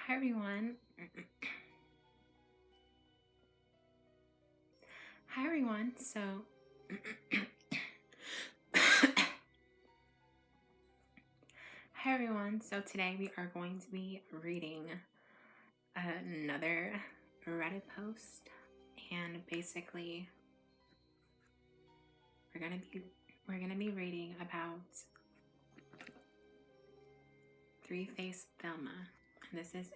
Hi everyone. Hi everyone. So Hi everyone. So today we are going to be reading another Reddit post, and basically we're gonna be reading about Faced Thelma. And this is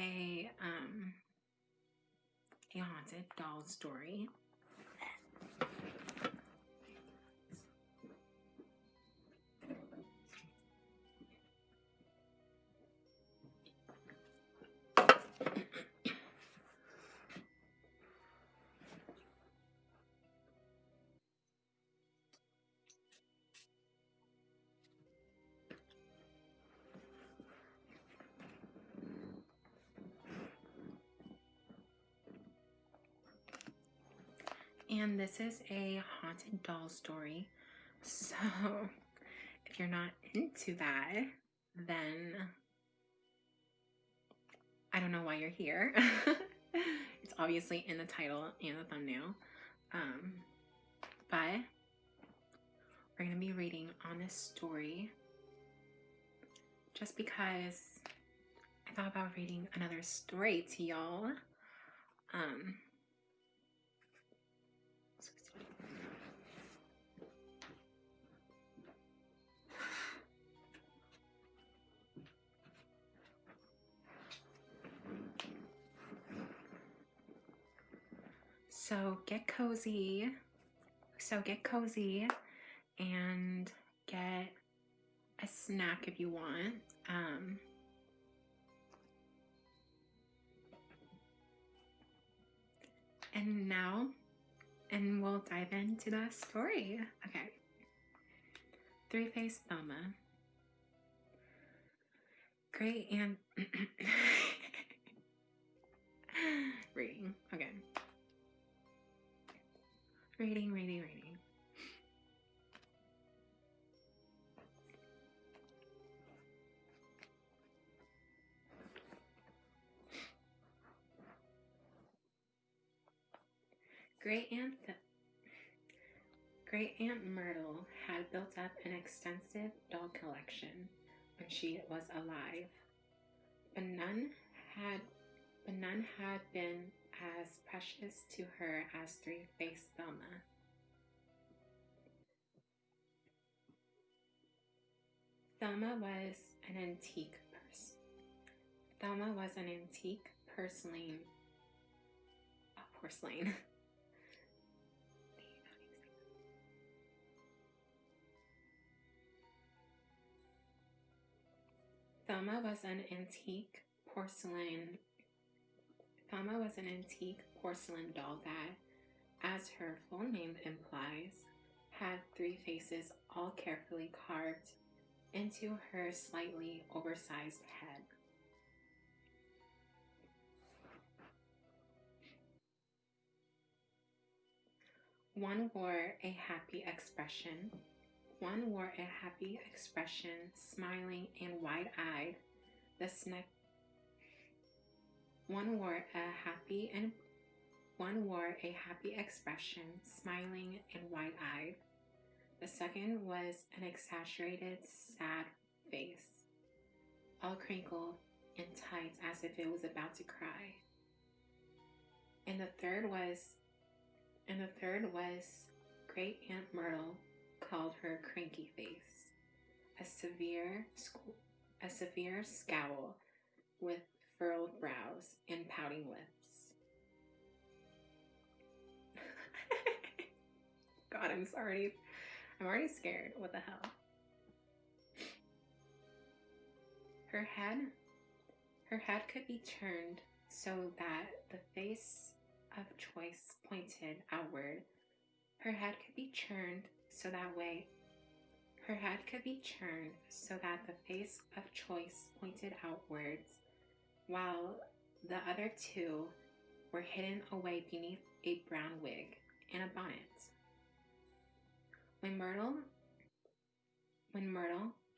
a haunted doll story. And this is a haunted doll story. So if you're not into that, then I don't know why you're here. It's obviously in the title and the thumbnail. But we're going to be reading on this story just because I thought about reading another story to y'all. So get cozy and get a snack if you want. And we'll dive into the story. Okay. Faced Thelma. Great Aunt reading. Okay. Reading. Great Aunt Myrtle had built up an extensive doll collection when she was alive, but none had been as precious to her as Faced Thelma. Thelma was an antique porcelain. Thelma was an antique porcelain doll that, as her full name implies, had three faces all carefully carved into her slightly oversized head. One wore a happy expression, smiling and wide-eyed. One wore a happy expression, smiling and wide-eyed. The second was an exaggerated, sad face, all crinkled and tight as if it was about to cry. And the third was Great Aunt Myrtle called her cranky face, a severe scowl with furrowed brows and pouting lips. God, I'm already scared. What the hell? Her head could be turned so that the face of choice pointed outward. Her head could be turned so that the face of choice pointed outwards, while the other two were hidden away beneath a brown wig and a bonnet. When Myrtle,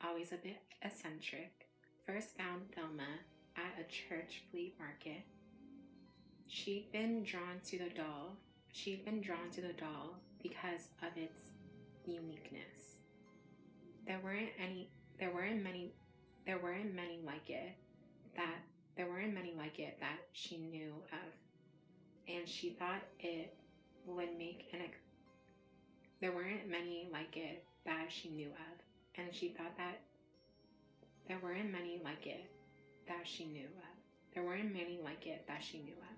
always a bit eccentric, first found Thelma at a church flea market. She'd been drawn to the doll. Because of its uniqueness. There weren't many like it that she knew of, and she thought it would make an there weren't many like it that she knew of, and she thought that there weren't many like it that she knew of. There weren't many like it that she knew of,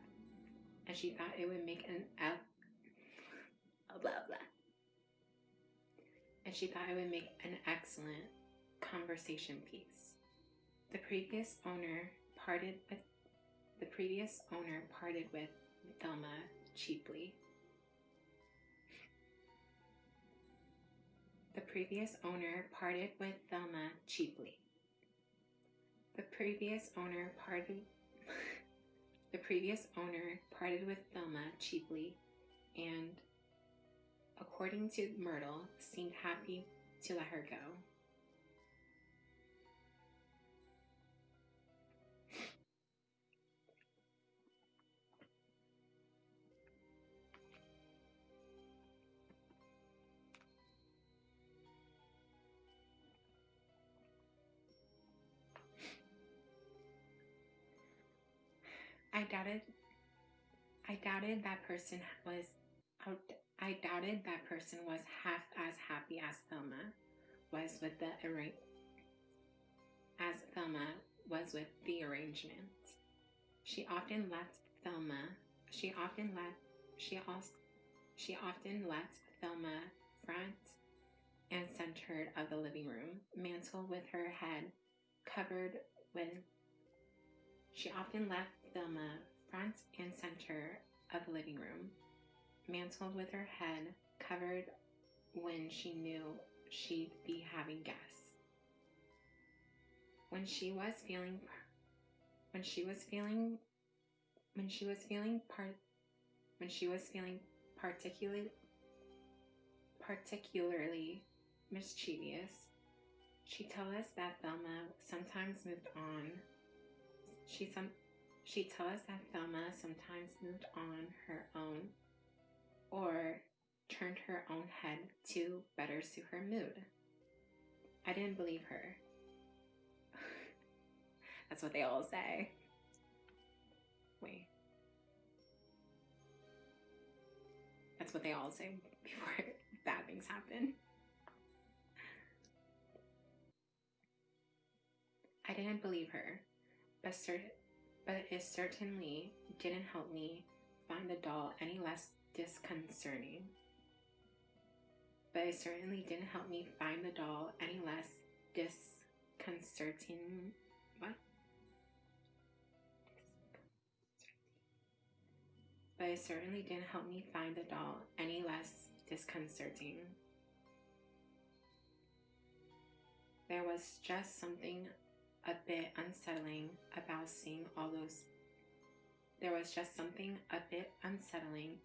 and she thought it would make an and she thought it would make an excellent conversation piece. The previous owner parted with Thelma cheaply. The previous owner parted with Thelma cheaply. The previous owner parted with Thelma cheaply, and, according to Myrtle, seemed happy to let her go. I doubted that person was half as happy as Thelma was with the arrangement. She often left Thelma front and center of the living room, mantled with her head covered with. She often left Thelma front and center of the living room, mantled with her head covered when she knew she'd be having guests. When she was feeling particularly mischievous, she told us that Thelma sometimes moved on. She told us that Thelma sometimes moved on her own or turned her own head to better suit her mood. I didn't believe her. That's what they all say. Wait. That's what they all say before bad things happen. I didn't believe her, but it certainly didn't help me find the doll any less disconcerting. But it certainly didn't help me find the doll any less disconcerting. What? But it certainly didn't help me find the doll any less disconcerting. There was just something a bit unsettling about seeing all those. There was just something a bit unsettling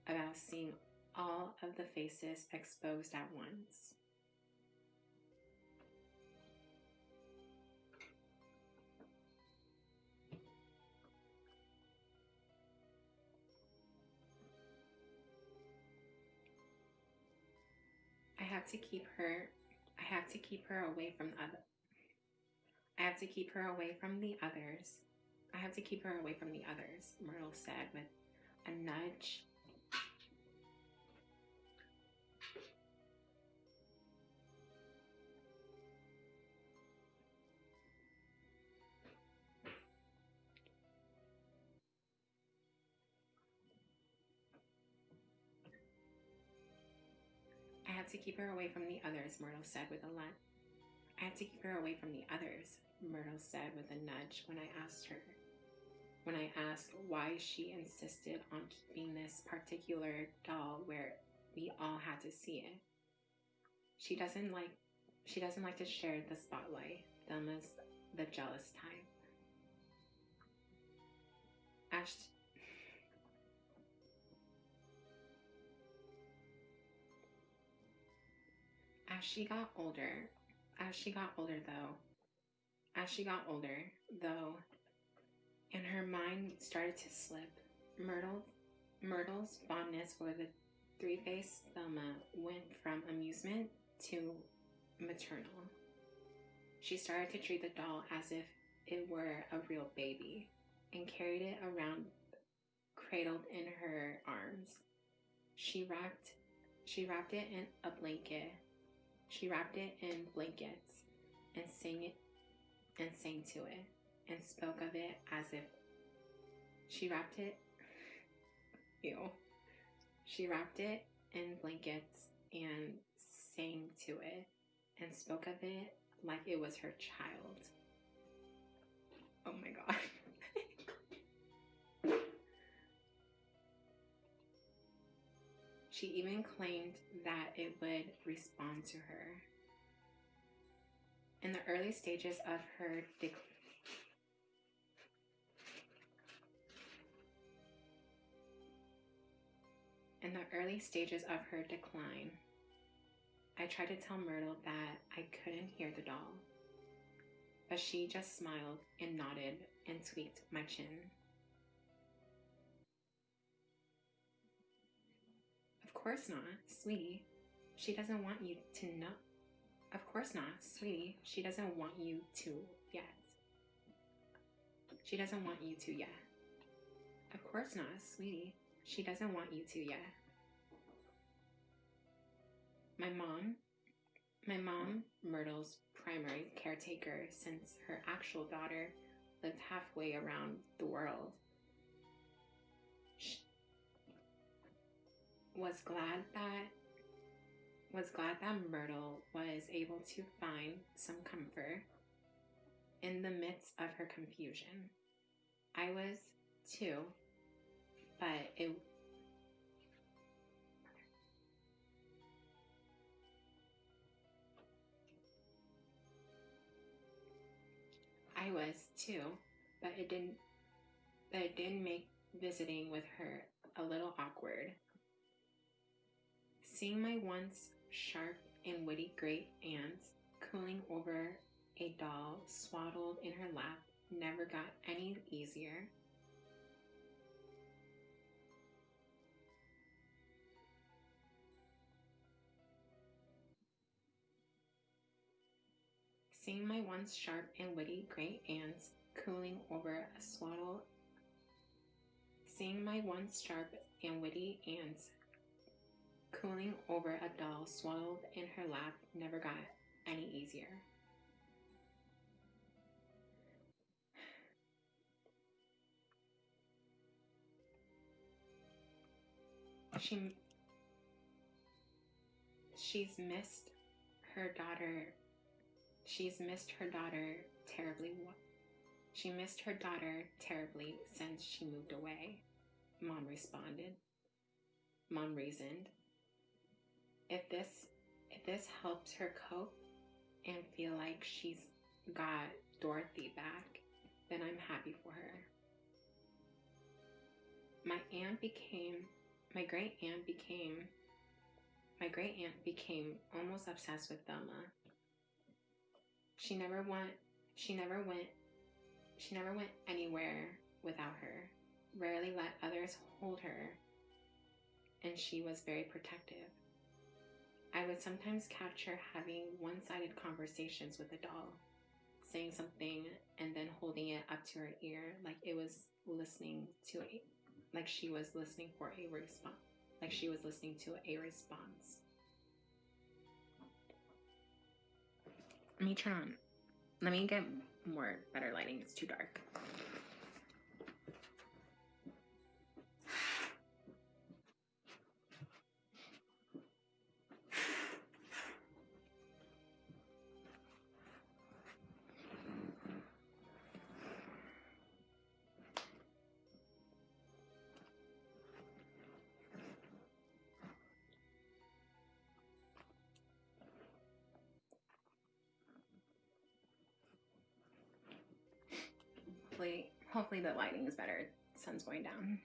about seeing all of the faces exposed at once. I have to keep her away from the others, Myrtle said with a nudge. I have to keep her away from the others, Myrtle said with a nudge. I had to keep her away from the others, Myrtle said with a nudge when I asked why she insisted on keeping this particular doll where we all had to see it. She doesn't like to share the spotlight. Thelma's the jealous type. As she got older though, As she got older, though, and her mind started to slip, Myrtle's fondness for the three-faced Thelma went from amusement to maternal. She started to treat the doll as if it were a real baby and carried it around cradled in her arms. She wrapped it in a blanket. She wrapped it in blankets and sang to it and spoke of it as if she wrapped it She wrapped it in blankets and sang to it and spoke of it like it was her child. Oh my God. She even claimed that it would respond to her. In the early stages of her decline, I tried to tell Myrtle that I couldn't hear the doll, but she just smiled and nodded and tweaked my chin. Of course not, sweetie. She doesn't want you to know. Of course not, sweetie. She doesn't want you to yet. She doesn't want you to yet. Of course not, sweetie. She doesn't want you to yet. My mom, Myrtle's primary caretaker since her actual daughter lived halfway around the world, was glad that Myrtle was able to find some comfort in the midst of her confusion. I was too, but it didn't make visiting with her a little awkward. Seeing my once sharp and witty great aunt cooling over a doll swaddled in her lap never got any easier. Seeing my once sharp and witty great aunt cooling over a doll swaddled in her lap never got any easier. She's missed her daughter terribly. She missed her daughter terribly since she moved away, Mom responded. Mom reasoned. If this helps her cope and feel like she's got Dorothy back, then I'm happy for her. My great aunt became almost obsessed with Thelma. She never went anywhere without her, rarely let others hold her, and she was very protective. I would sometimes catch her having one-sided conversations with the doll, saying something and then holding it up to her ear like she was listening to a response. Let me get better lighting. It's too dark. Hopefully the lighting is better. The sun's going down.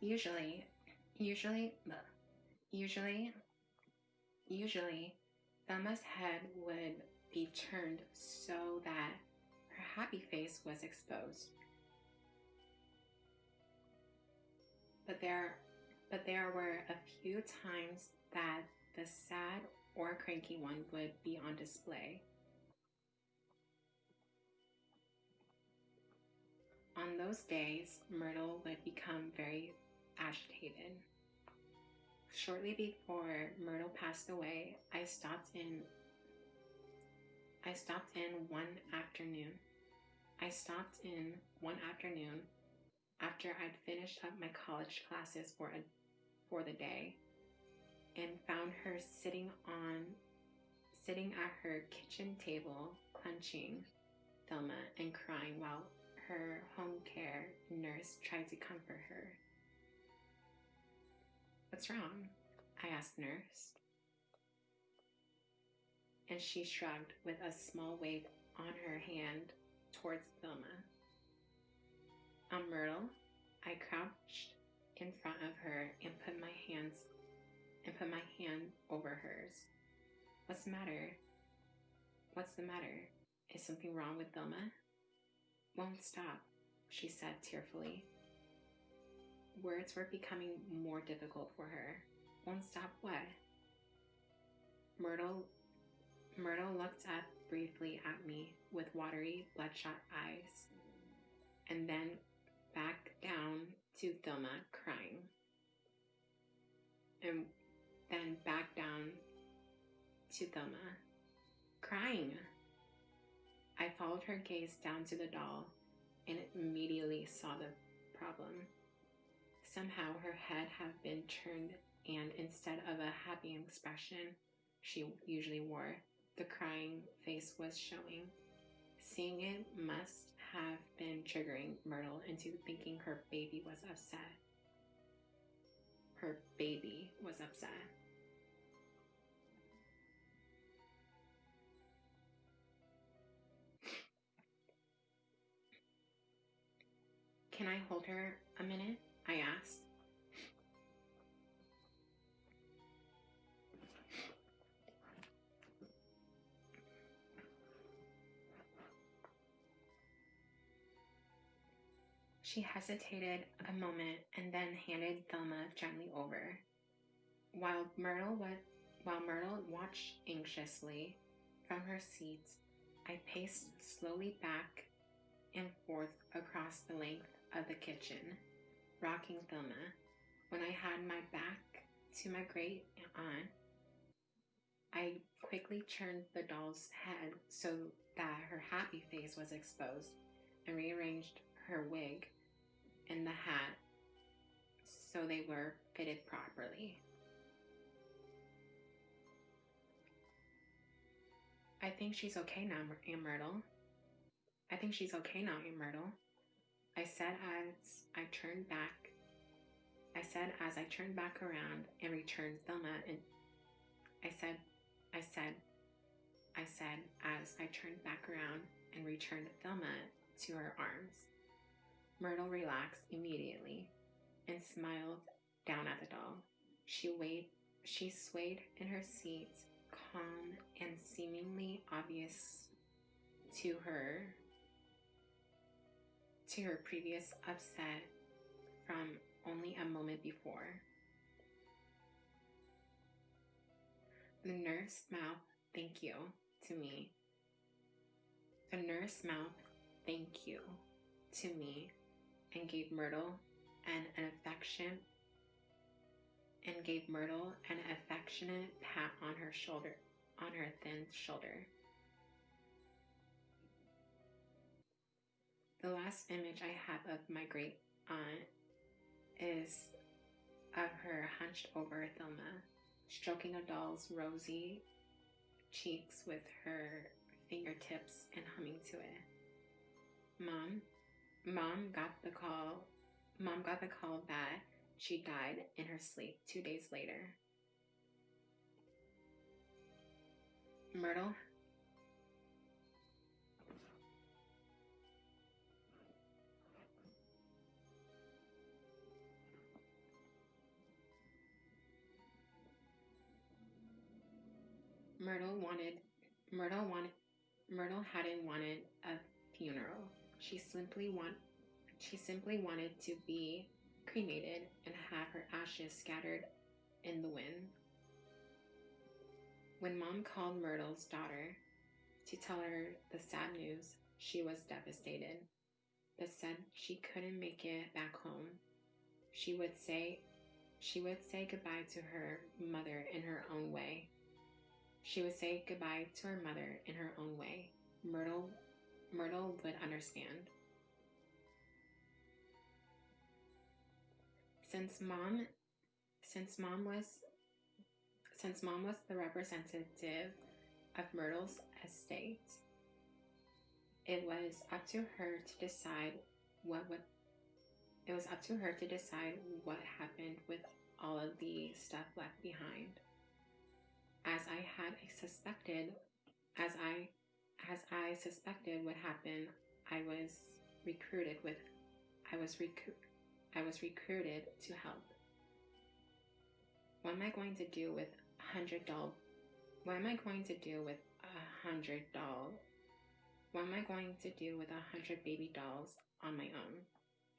Usually, usually, usually, usually, Thelma's head would be turned so that her happy face was exposed. But there were a few times that the sad or cranky one would be on display. On those days, Myrtle would become very agitated. Shortly before Myrtle passed away, I stopped in one afternoon. After I'd finished up my college classes for the day, and found her sitting at her kitchen table, clenching Thelma and crying while her home care nurse tried to comfort her. "What's wrong?" I asked the nurse. And she shrugged with a small wave on her hand towards Thelma. Myrtle, I crouched in front of her and put my hand over hers. "What's the matter? What's the matter? Is something wrong with Thelma?" "Won't stop," she said tearfully. Words were becoming more difficult for her. "Won't stop what?" Myrtle looked up briefly at me with watery, bloodshot eyes, and then back down to Thelma crying, and then back down to Thelma crying. I followed her gaze down to the doll and immediately saw the problem. Somehow her head had been turned, and instead of a happy expression she usually wore, the crying face was showing. Seeing it must have been triggering Myrtle into thinking her baby was upset. Her baby was upset. "Can I hold her a minute?" I asked. She hesitated a moment and then handed Thelma gently over. While Myrtle watched anxiously from her seat, I paced slowly back and forth across the length of the kitchen, rocking Thelma. When I had my back to my great aunt, I quickly turned the doll's head so that her happy face was exposed and rearranged her wig and the hat so they were fitted properly. "I think she's okay now, Aunt Myrtle. I think she's okay now, Aunt Myrtle," I said as I turned back around and returned Thelma, and I said as I turned back around and returned Thelma to her arms. Myrtle relaxed immediately and smiled down at the doll. She swayed in her seat, calm and seemingly obvious to her previous upset from only a moment before. The nurse mouthed thank you to me. and gave Myrtle an affectionate pat on her thin shoulder. The last image I have of my great aunt is of her hunched over Thelma, stroking a doll's rosy cheeks with her fingertips and humming to it. Mom got the call that she died in her sleep 2 days later. Myrtle Myrtle wanted Myrtle wanted Myrtle hadn't wanted a funeral. She simply wanted to be cremated and have her ashes scattered in the wind. When Mom called Myrtle's daughter to tell her the sad news, she was devastated, but said she couldn't make it back home. She would say goodbye to her mother in her own way. Myrtle would understand. Since mom was the representative of Myrtle's estate, it was up to her to decide what happened with all of the stuff left behind. As I suspected would happen, I was recruited to help. What am I going to do with $100? What am I going to do with $100? What am I going to do with 100 baby dolls on my own?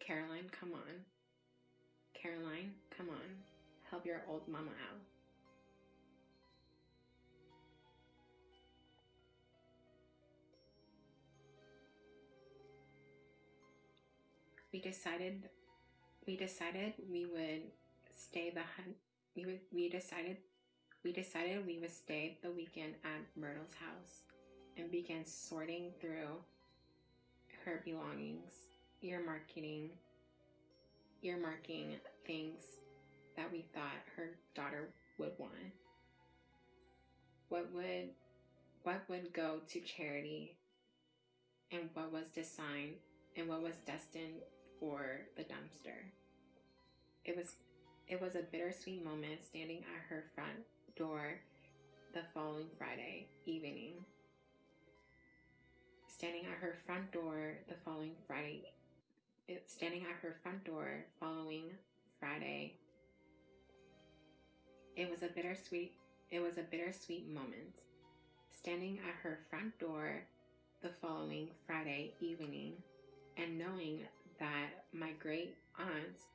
Caroline, come on. Help your old mama out. We decided we would stay the weekend at Myrtle's house and began sorting through her belongings, earmarking things that we thought her daughter would want. What would go to charity, and what was destined for the dumpster. It was a bittersweet moment standing at her front door the following Friday evening. Standing at her front door following Friday. It was a bittersweet moment. Standing at her front door the following Friday evening and knowing that my great aunt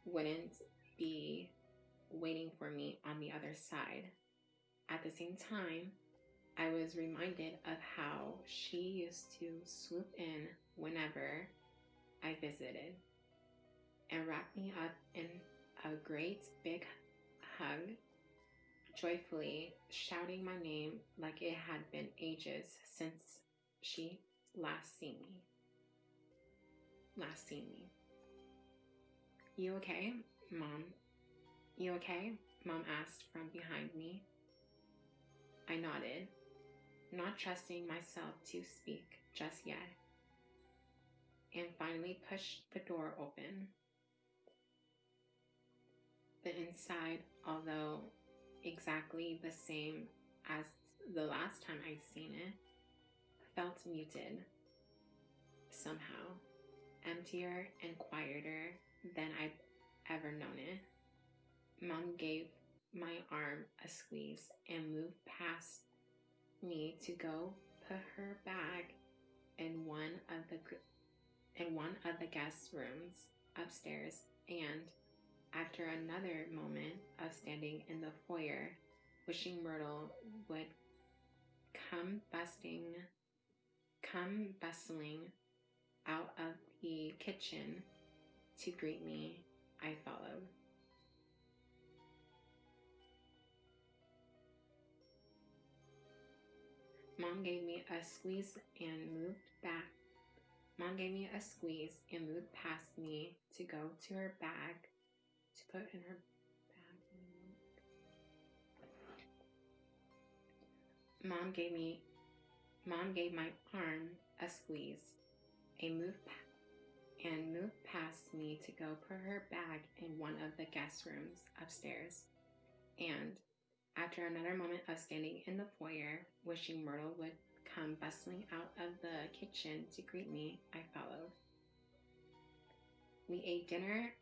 wouldn't be waiting for me on the other side. At the same time, I was reminded of how she used to swoop in whenever I visited and wrap me up in a great big hug, joyfully shouting my name like it had been ages since she last seen me. You okay, Mom? You okay? Mom asked from behind me. I nodded, not trusting myself to speak just yet, and finally pushed the door open. The inside, although exactly the same as the last time I'd seen it, felt muted, somehow, emptier and quieter than I'd ever known it. Mom gave my arm a squeeze and moved past me to go put her bag in one of the guest rooms upstairs, and after another moment of standing in the foyer, wishing Myrtle would come bustling out of the kitchen to greet me, I followed. Mom gave me a squeeze and moved past me to go to her bag, to put in her bag. Mom gave my arm a squeeze and moved past me to go put her bag in one of the guest rooms upstairs. And after another moment of standing in the foyer, wishing Myrtle would come bustling out of the kitchen to greet me, I followed. We ate dinner.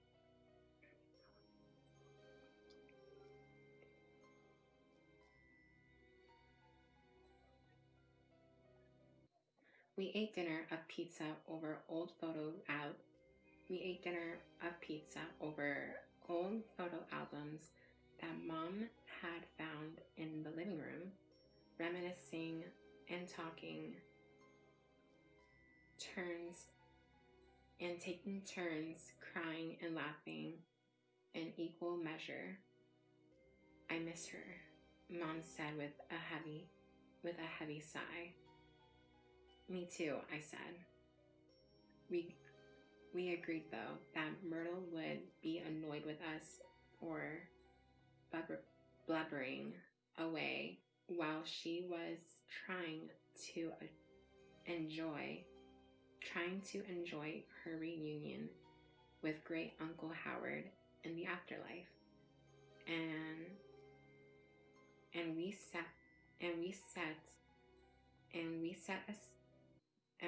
We ate dinner of pizza over old photo out. We ate dinner of pizza over old photo albums that Mom had found in the living room, reminiscing and taking turns crying and laughing in equal measure. I miss her, Mom said with a heavy sigh. Me too, I said. We agreed, though, that Myrtle would be annoyed with us for blubbering away while she was trying to enjoy her reunion with great Uncle Howard in the afterlife. And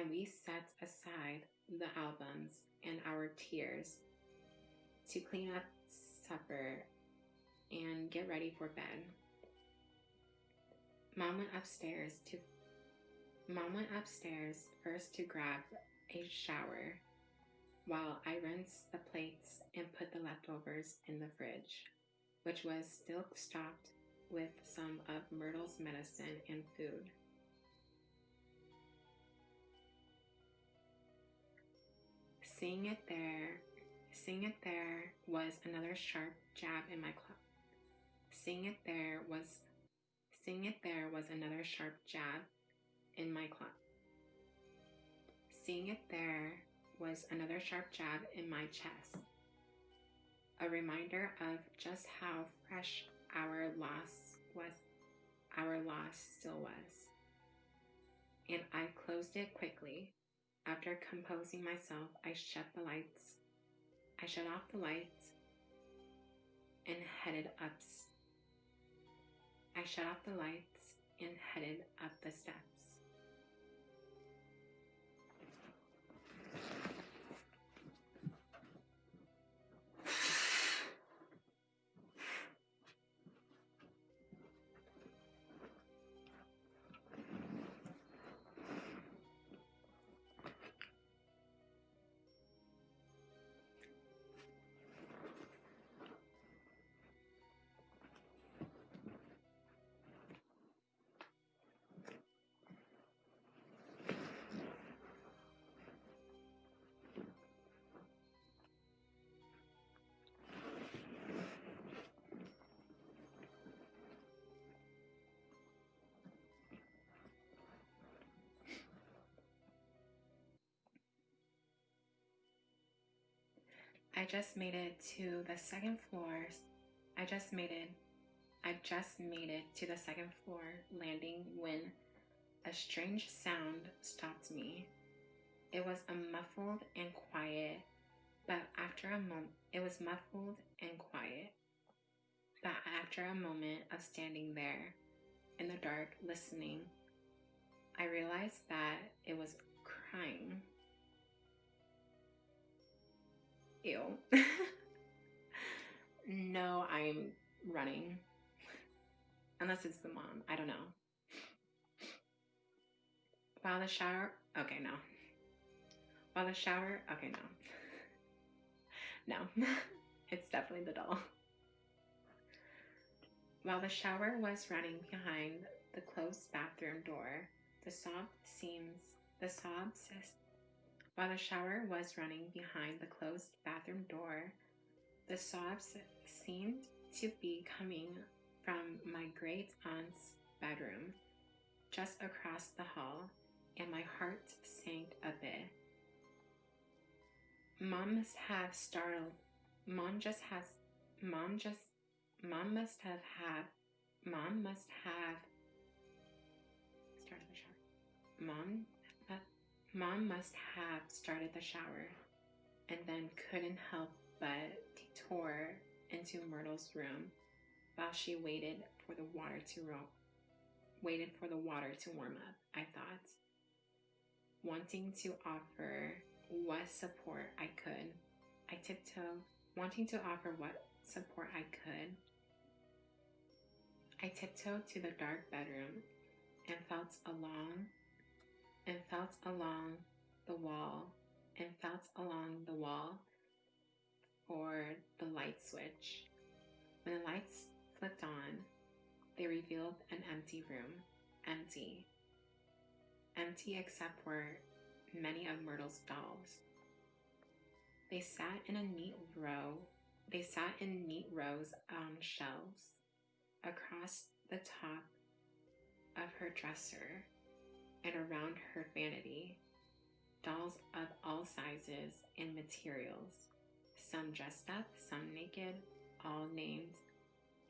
we set aside the albums and our tears to clean up supper and get ready for bed. Mom went upstairs first to grab a shower while I rinsed the plates and put the leftovers in the fridge, which was still stocked with some of Myrtle's medicine and food. Seeing it there was another sharp jab in my clock. Seeing it there was another sharp jab in my clock. Seeing it there was another sharp jab in my chest. A reminder of just how fresh our loss still was. And I closed it quickly. After composing myself, I shut off the lights and headed up the steps. I just made it to the second floor landing when a strange sound stopped me. It was muffled and quiet, but after a moment of standing there in the dark listening, I realized that it was crying. Ew. No, I'm running. Unless it's the mom. I don't know. While the shower, okay, no. No. It's definitely the doll. While the shower was running behind the closed bathroom door, the sobs seemed to be coming from my great aunt's bedroom just across the hall, and my heart sank a bit. Mom must have started the shower and then couldn't help but detour into Myrtle's room while she waited for the water to warm up, I thought, wanting to offer what support I could. I tiptoed to the dark bedroom and felt along and felt along the wall for the light switch. When the lights flicked on, they revealed an empty room. Empty. Empty except for many of Myrtle's dolls. They sat in neat rows on shelves across the top of her dresser and around her vanity. Dolls of all sizes and materials, some dressed up, some naked, all named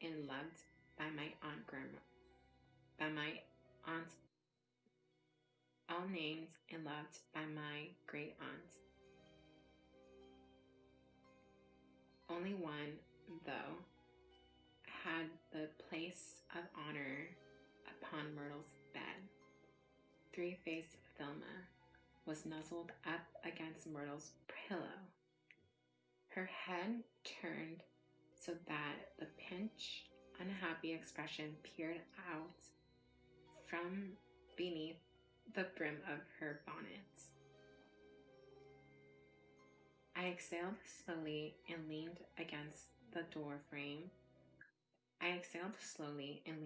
and loved by my all named and loved by my great aunt. Only one, though, had the place of honor upon Myrtle's bed. Faced Thelma was nuzzled up against Myrtle's pillow, her head turned so that the pinched, unhappy expression peered out from beneath the brim of her bonnet. I exhaled slowly and leaned against the door frame. I exhaled slowly and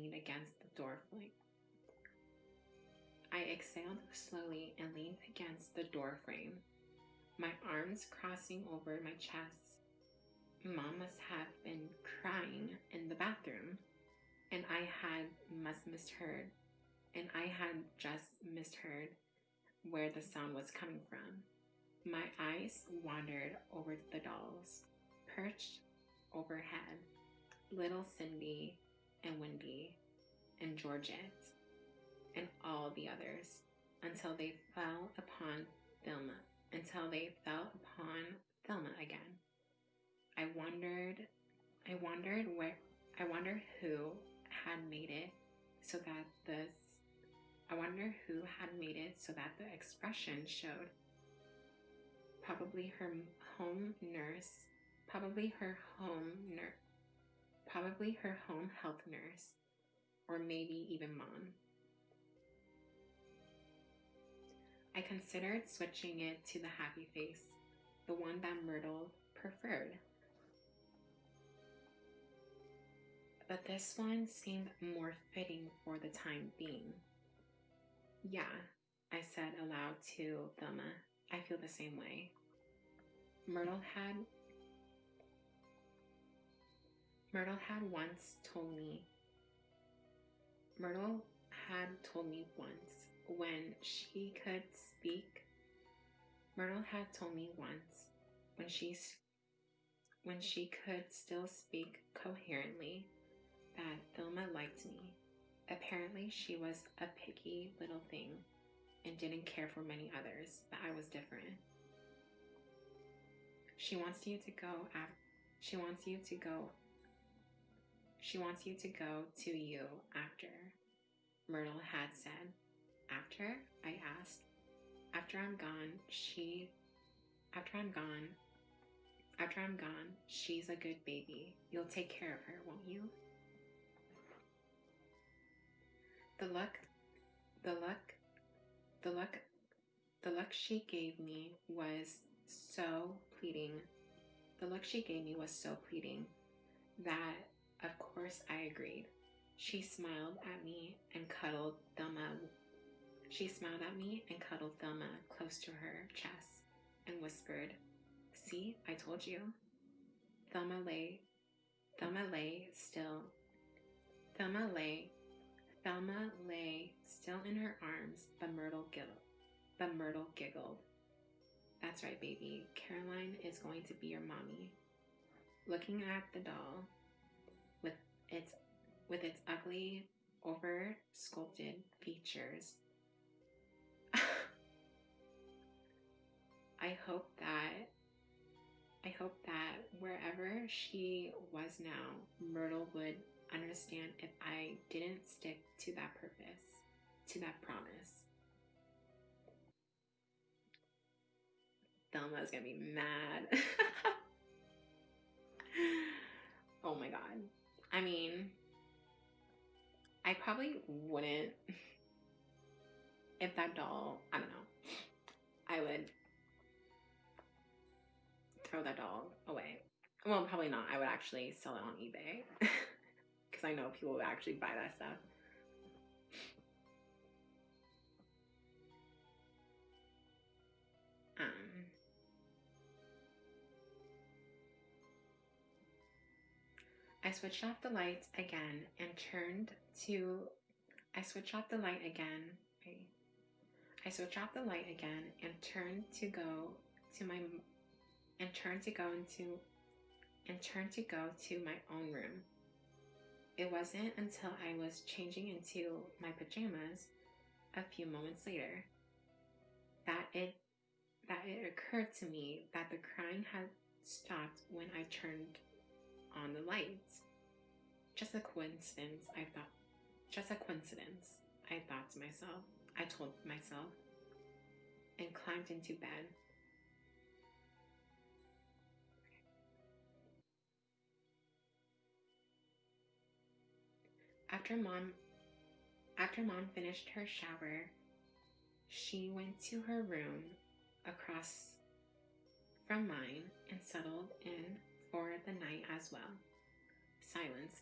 leaned against the door frame. My arms crossing over my chest. Mom must have been crying in the bathroom, and I had just misheard where the sound was coming from. My eyes wandered over the dolls, perched overhead, little Cindy and Wendy and Georgette and all the others, until they fell upon Thelma again. I wondered who had made it so that the expression showed. Probably her home health nurse, or maybe even Mom. I considered switching it to the happy face, the one that Myrtle preferred. But this one seemed more fitting for the time being. Yeah, I said aloud to Thelma. I feel the same way. Myrtle had told me once when she could still speak coherently, that Thelma liked me. Apparently she was a picky little thing and didn't care for many others, but I was different. She wants you to go to you after, Myrtle had said. After? I asked. After I'm gone, she's a good baby. You'll take care of her, won't you? The look she gave me was so pleading. That, of course, I agreed. She smiled at me and cuddled Thelma close to her chest and whispered, "See, I told you." Thelma lay still in her arms, but Myrtle giggled. That's right, baby. Caroline is going to be your mommy. Looking at the doll with its ugly, over-sculpted features, I hope that wherever she was now, Myrtle would understand if I didn't stick to that promise. Thelma's gonna be mad. Oh my god. I mean, I probably wouldn't if that doll, I don't know, I would throw that doll away. Well, probably not. I would actually sell it on eBay because I know people would actually buy that stuff. I switched off the lights again and turned to. I switched off the light again. I switched off the light again and turned to go to my own room. It wasn't until I was changing into my pajamas a few moments later that it occurred to me that the crying had stopped when I turned on the lights. Just a coincidence, I thought. Just a coincidence, I thought to myself. I told myself, and climbed into bed. After mom finished her shower, she went to her room across from mine and settled in for the night as well. Silence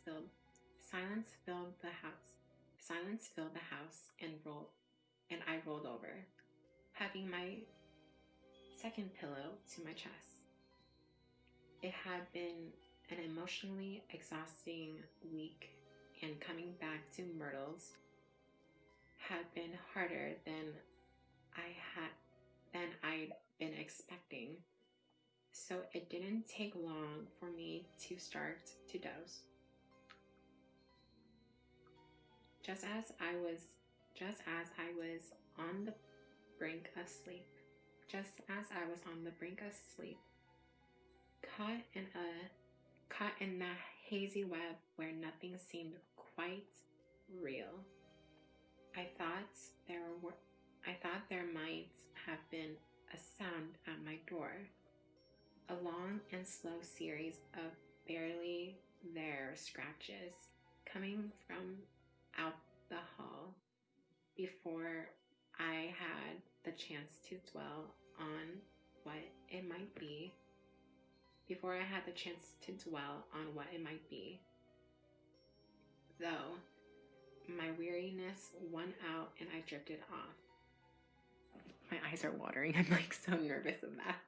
filled the house. Silence filled the house and I rolled over, hugging my second pillow to my chest. It had been an emotionally exhausting week, and coming back to Myrtle's had been harder than I'd been expecting. So it didn't take long for me to start to doze. Just as I was on the brink of sleep, caught in that hazy web where nothing seemed quite real. I thought there might have been a sound at my door, a long and slow series of barely there scratches coming from out the hall before I had the chance to dwell on what it might be. Though my weariness won out and I drifted off. My eyes are watering. I'm like so nervous of that.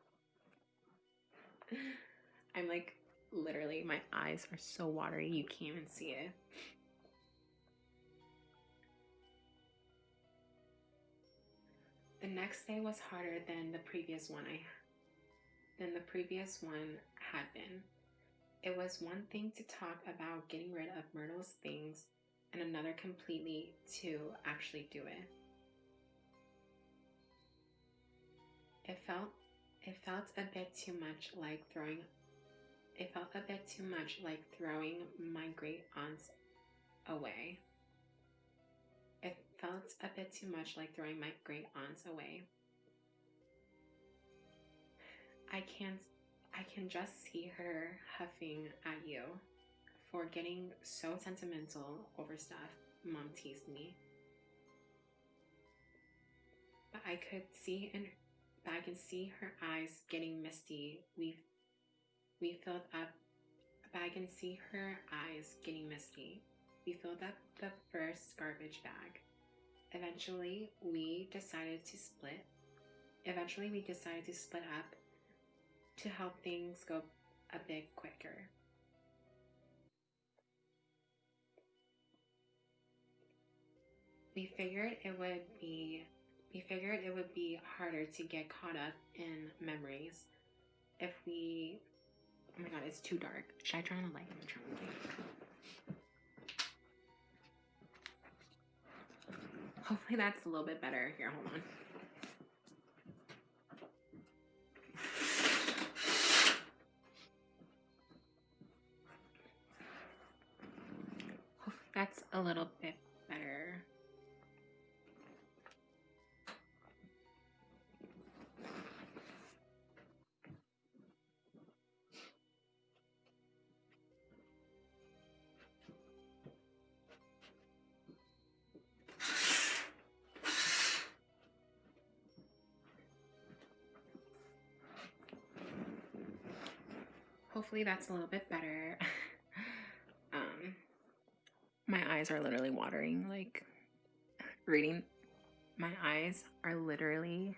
I'm like, literally, my eyes are so watery, you can't even see it. The next day was harder than the previous one had been. It was one thing to talk about getting rid of Myrtle's things, and another completely to actually do it. It felt a bit too much like throwing my great aunts away. I can just see her huffing at you for getting so sentimental over stuff, Mom teased me. But I can see her eyes getting misty. We filled up the first garbage bag. Eventually, we decided to split up to help things go a bit quicker. We figured it would be harder to get caught up in memories if we... Oh my god, it's too dark. Should I turn on the light? I'm gonna turn on the light. Hopefully that's a little bit better. Here, hold on. Hopefully that's a little bit better. hopefully that's a little bit better. My eyes are literally watering. Like, reading, my eyes are literally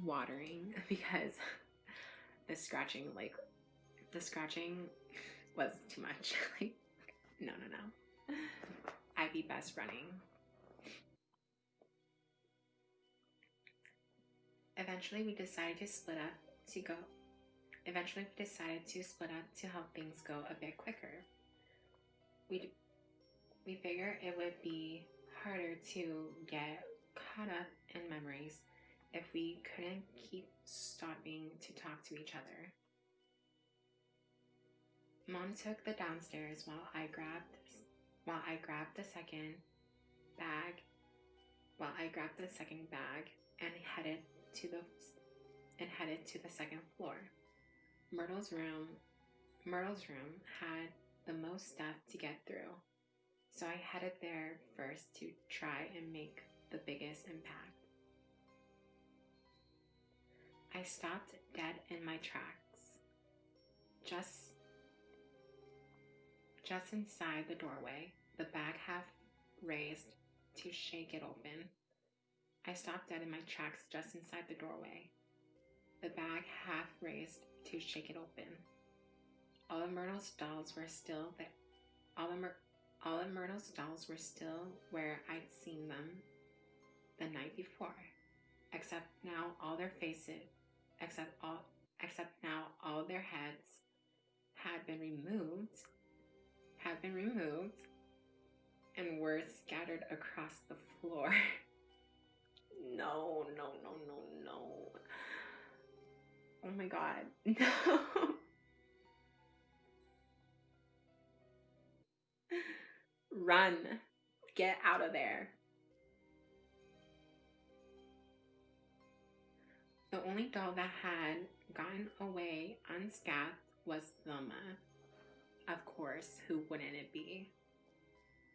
watering because the scratching was too much. Like, no. I'd be best running. Eventually we decided to split up to help things go a bit quicker. We figured it would be harder to get caught up in memories if we couldn't keep stopping to talk to each other. Mom took the downstairs while I grabbed the second bag and headed to the second floor. Myrtle's room had the most stuff to get through, so I headed there first to try and make the biggest impact. I stopped dead in my tracks, just inside the doorway, the bag half raised to shake it open. I stopped dead in my tracks just inside the doorway, the bag half raised to shake it open. All of Myrtle's dolls were still there. All of Myrtle's dolls were still where I'd seen them the night before, except now all their heads had been removed and were scattered across the floor. No. Oh my God, no. Run. Get out of there. The only doll that had gotten away unscathed was Thelma. Of course, who wouldn't it be?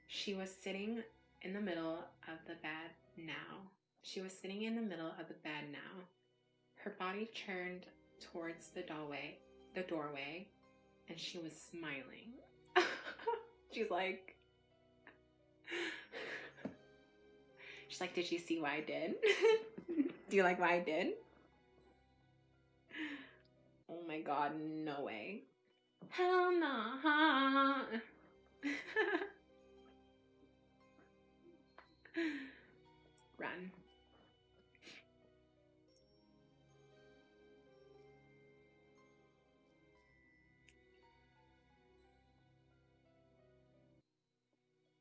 She was sitting in the middle of the bed now. Her body turned towards the doorway, and she was smiling. She's like, did you see what I did? Do you like what I did? Oh my God, no way. Hell no. Run.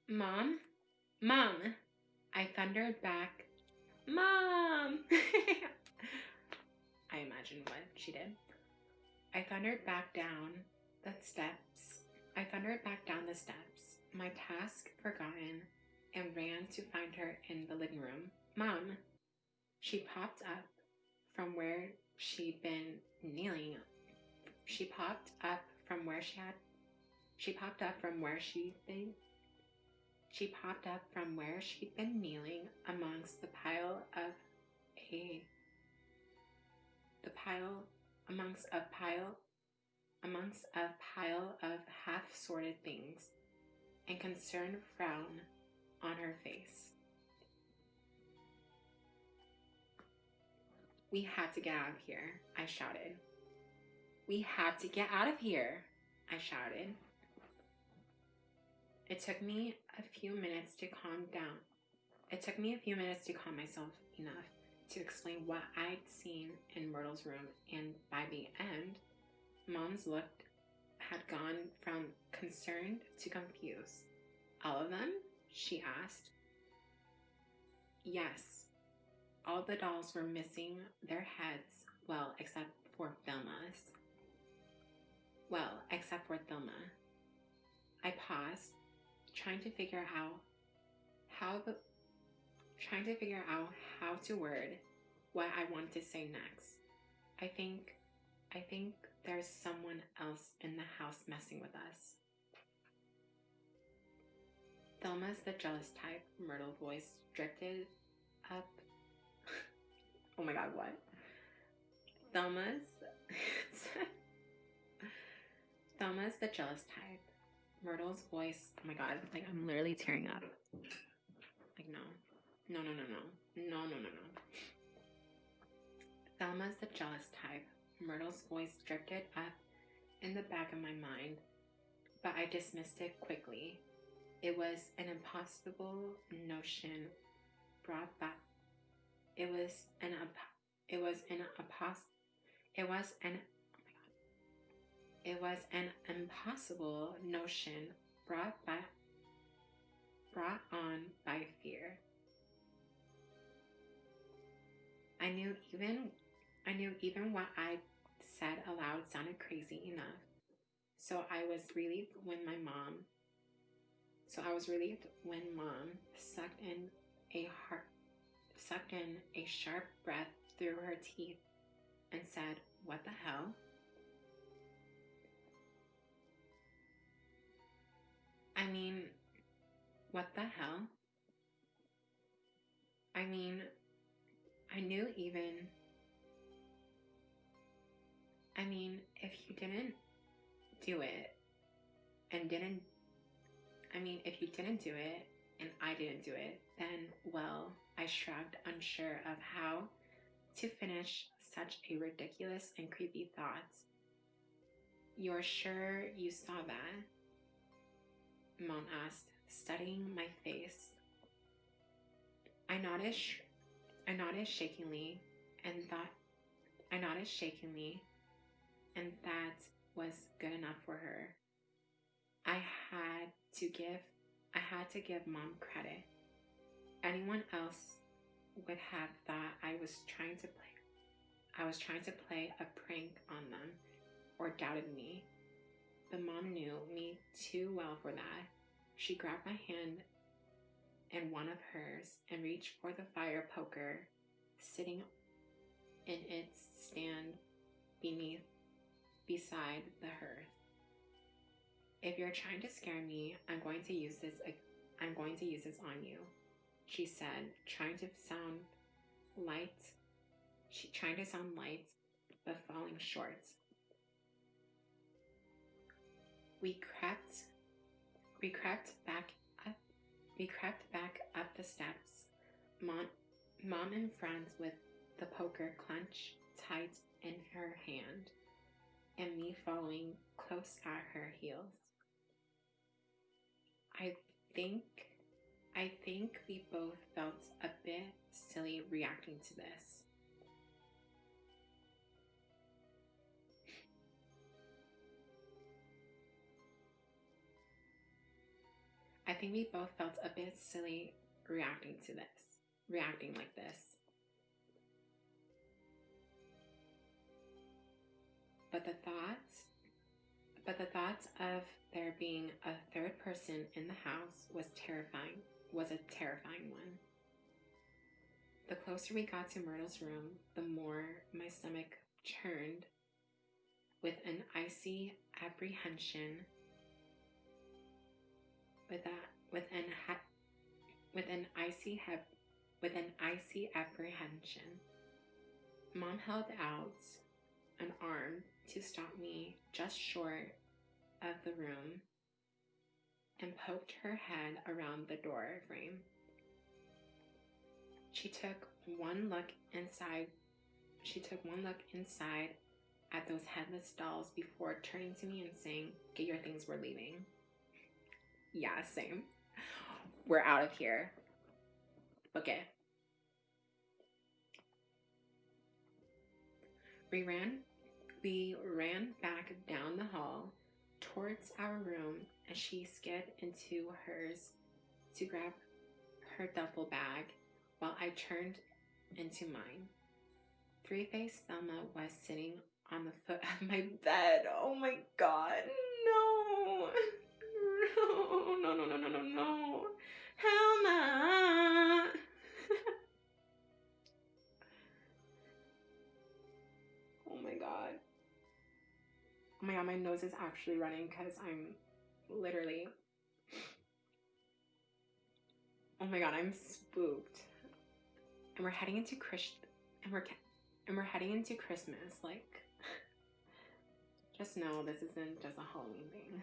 Mom, I thundered back. Mom! I imagine what she did. I thundered back down the steps, my task forgotten, and ran to find her in the living room. Mom! She popped up from where she'd been kneeling. She popped up from where she'd been kneeling amongst a pile of half-sorted things, and concerned frown on her face. We had to get out of here, I shouted. We had to get out of here, I shouted. It took me a few minutes to calm myself enough to explain what I'd seen in Myrtle's room, and by the end, Mom's look had gone from concerned to confused. All of them? She asked. Yes. All the dolls were missing their heads, except for Thelma's. I paused, trying to figure out how to word what I wanted to say next. I think there's someone else in the house messing with us. Thelma's the jealous type, Myrtle's voice drifted up. Oh my God, what? Thelma's Thelma's the jealous type. Myrtle's voice, oh my god, like I'm literally tearing up. Like, no. No, no, no, no. No, no, no, no. Thelma's the jealous type. Myrtle's voice drifted up in the back of my mind, but I dismissed it quickly. It was an impossible notion brought back. It was an impossible notion brought on by fear. I knew even what I said aloud sounded crazy enough. So I was relieved when mom sucked in a sharp breath through her teeth and said, "What the hell?" I mean, what the hell? I mean, if you didn't do it and I didn't do it, then, well, I shrugged, unsure of how to finish such a ridiculous and creepy thought. "You're sure you saw that?" Mom asked, studying my face. I nodded shakingly, and that was good enough for her. I had to give Mom credit. Anyone else would have thought I was trying to play a prank on them, or doubted me. But Mom knew me too well for that. She grabbed my hand in one of hers and reached for the fire poker sitting in its stand beside the hearth. "If you're trying to scare me, I'm going to use this on you," she said, trying to sound light, but falling short. We crept back up the steps, Mom in front with the poker clenched tight in her hand, and me following close at her heels. I think we both felt a bit silly reacting to this. Reacting like this. But the thought of there being a third person in the house was a terrifying one. The closer we got to Myrtle's room, the more my stomach churned with an icy apprehension. Mom held out an arm to stop me just short of the room and poked her head around the door frame. She took one look inside at those headless dolls before turning to me and saying, "Get your things, we're leaving." Yeah, same. We're out of here. Okay. We ran back down the hall towards our room, and she skidded into hers to grab her duffel bag while I turned into mine. Faced Thelma was sitting on the foot of my bed. Oh my god, no. No. Thelma. Oh my god. Oh my god, my nose is actually running because I'm literally... Oh my god, I'm spooked. And we're heading into Christmas, like... Just know this isn't just a Halloween thing.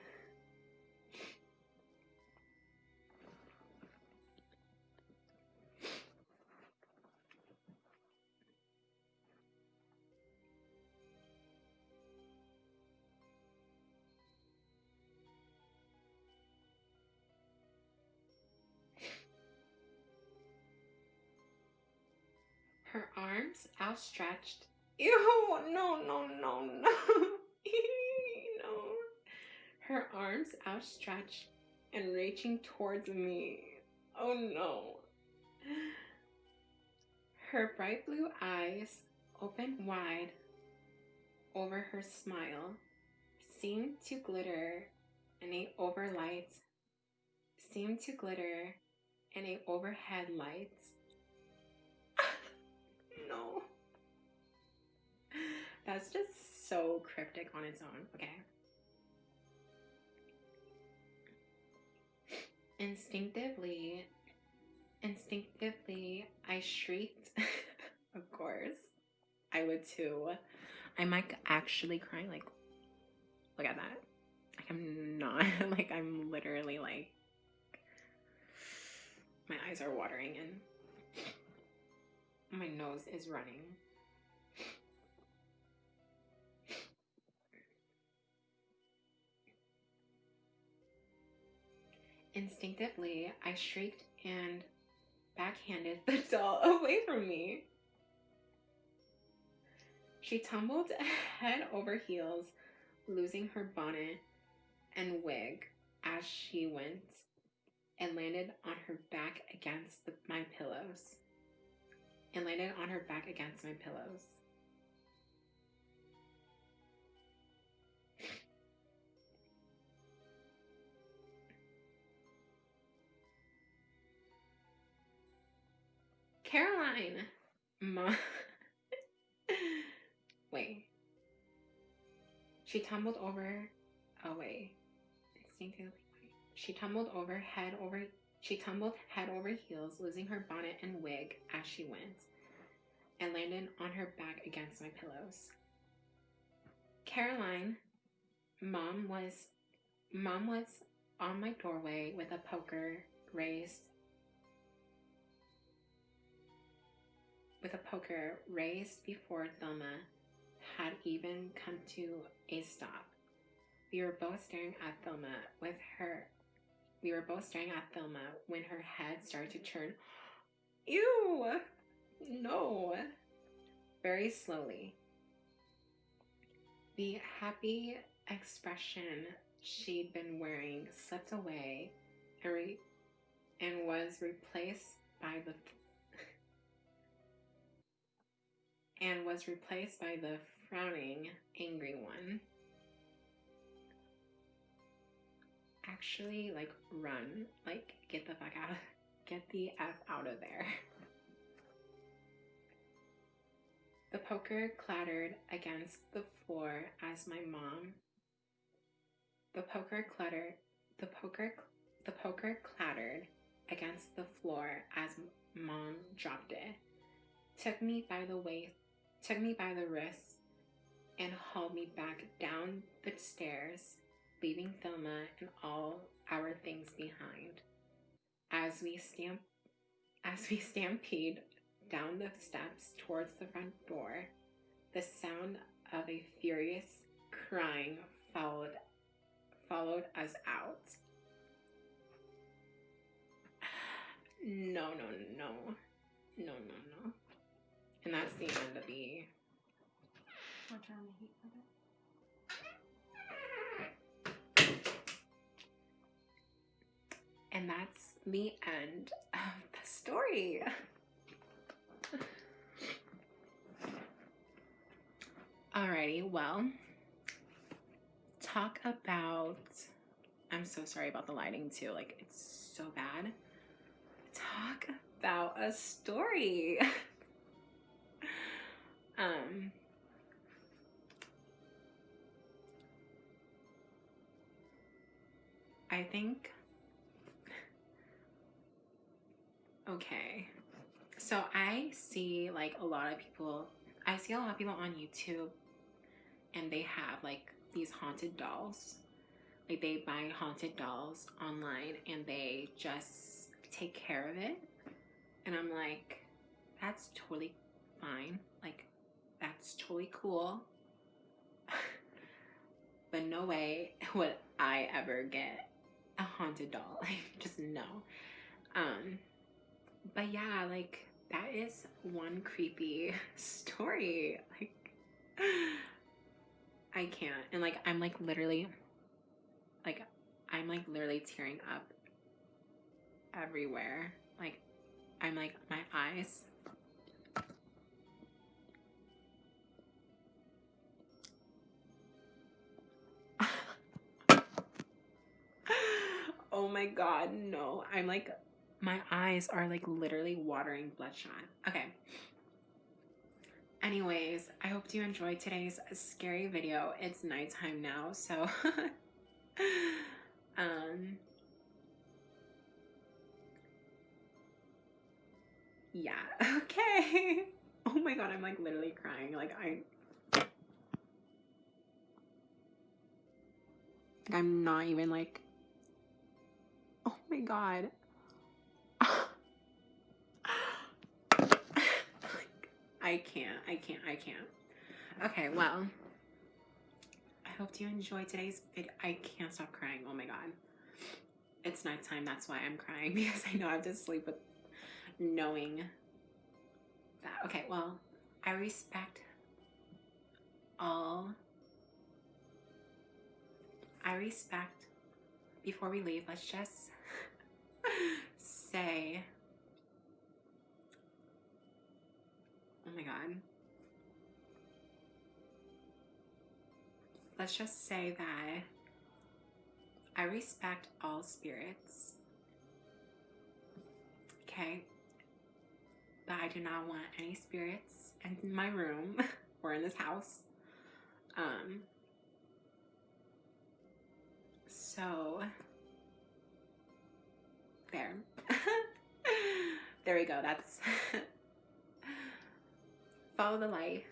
Her arms outstretched. Ew, no, no, no, no. No. Her arms outstretched and reaching towards me. Oh no. Her bright blue eyes, opened wide over her smile, seemed to glitter in a overlight, seemed to glitter in a overhead light. No. That's just so cryptic on its own. Okay. Instinctively, I shrieked. Of course. I would too. I'm like actually crying. Like, look at that. Like, I'm not. Like, I'm literally like, my eyes are watering and my nose is running. Instinctively, I shrieked and backhanded the doll away from me. She tumbled head over heels, losing her bonnet and wig as she went, and landed on her back against my pillows. Caroline! Mom. Wait. She tumbled over. Oh, wait. Instinctively. She tumbled head over heels, losing her bonnet and wig as she went, and landed on her back against my pillows. Caroline, Mom was on my doorway with a poker raised before Thelma had even come to a stop. We were both staring at Thelma when her head started to turn. Ew! No! Very slowly. The happy expression she'd been wearing slipped away and was replaced by the frowning, angry one. Actually, like, run. Like, get the fuck out. Get the F out of there. The poker clattered against the floor as my mom. The poker clattered against the floor as Mom dropped it. Took me by the wrist and hauled me back down the stairs, leaving Thelma and all our things behind. As we stampede down the steps towards the front door, the sound of a furious crying followed us out. No. And that's the end of the... And that's the end of the story. Alrighty, well, talk about... I'm so sorry about the lighting too, like, it's so bad. Talk about a story. I think, okay, so I see a lot of people on YouTube, and they have like these haunted dolls. Like, they buy haunted dolls online and they just take care of it. And I'm like, that's totally fine. Like, that's totally cool. But no way would I ever get a haunted doll. Like, just no. But yeah, like, that is one creepy story. Like, I can't. And like, I'm like literally tearing up everywhere. Like, I'm like, my eyes. Oh my God, no. I'm like, my eyes are like literally watering bloodshot. Okay. Anyways, I hope you enjoyed today's scary video. It's nighttime now, so yeah. Okay. Oh my God, I'm like literally crying. Like, I'm not even like, oh my God. I can't. Okay, well, I hope you enjoyed today's video. I can't stop crying. Oh my God. It's nighttime. That's why I'm crying, because I know I have to sleep with knowing that. Okay, well, I respect before we leave, let's just say, oh my God. Let's just say that I respect all spirits. Okay? But I do not want any spirits in my room or in this house. So there. There we go. That's follow the light.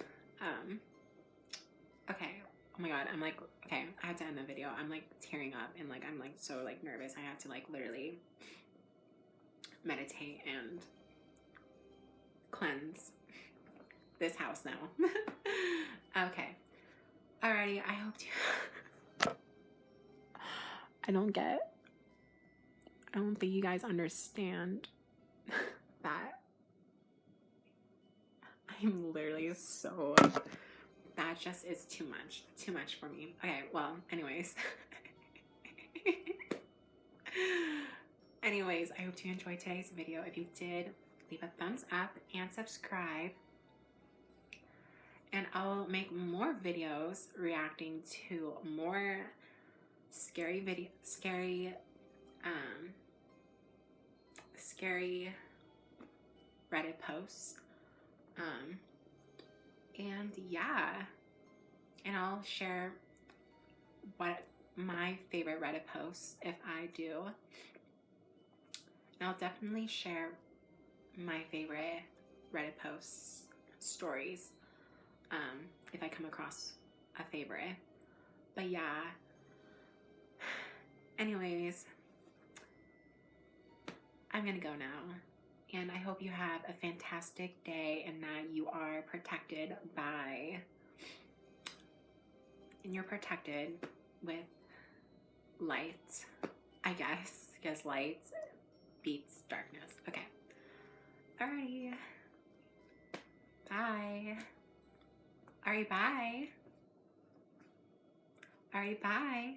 Okay. Oh my God. I'm like, okay, I had to end the video. I'm like tearing up and like I'm like so like nervous. I have to like literally meditate and cleanse this house now. Okay. Alrighty, I hope you I don't think you guys understand that I'm literally so, that just is too much for me. Okay, well, anyways. Anyways, I hope you enjoyed today's video. If you did, leave a thumbs up and subscribe. And I'll make more videos reacting to more scary Reddit posts. And yeah, and I'll share what my favorite Reddit posts if I do. And I'll definitely share my favorite Reddit posts stories if I come across a favorite. But yeah, anyways, I'm gonna go now. And I hope you have a fantastic day and that you are protected and you're protected with light, I guess, because light beats darkness. Okay. Alrighty. Bye. Alright, bye. Alright, bye.